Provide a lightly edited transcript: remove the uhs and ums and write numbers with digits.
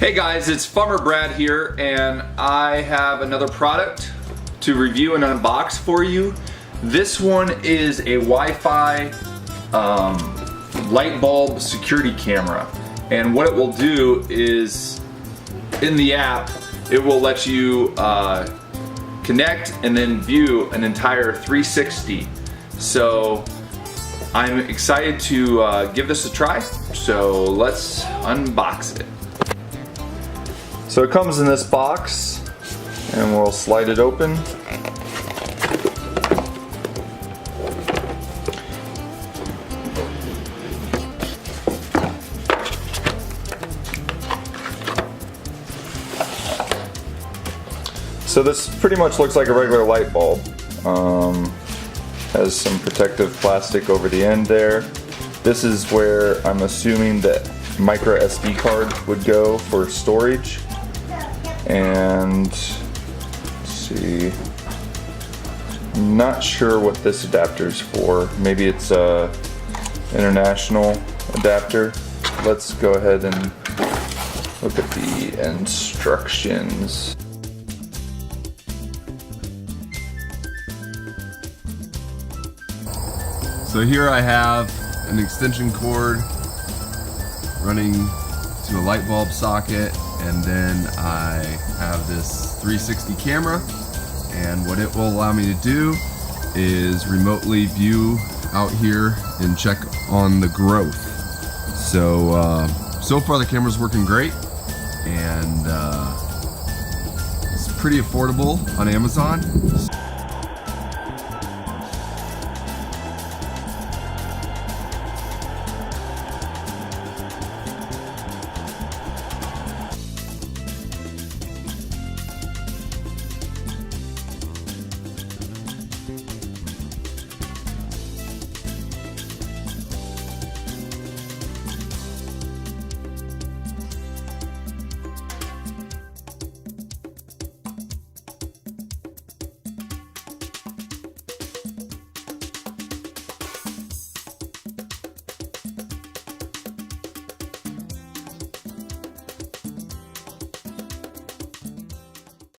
Hey guys, it's Farmer Brad here, and I have another product to review and unbox for you. This one is a Wi-Fi light bulb security camera, and what it will do is, in the app, it will let you connect and then view an entire 360. So I'm excited to give this a try, so let's unbox it. So it comes in this box, and we'll slide it open. So this pretty much looks like a regular light bulb. Has some protective plastic over the end there. This is where I'm assuming that micro SD card would go for storage. And let's see, I'm not sure what this adapter's for. Maybe it's a international adapter. Let's go ahead and look at the instructions. So here I have an extension cord running to a light bulb socket, and then I have this 360 camera, and what it will allow me to do is remotely view out here and check on the growth. So so far the camera's working great, and it's pretty affordable on Amazon.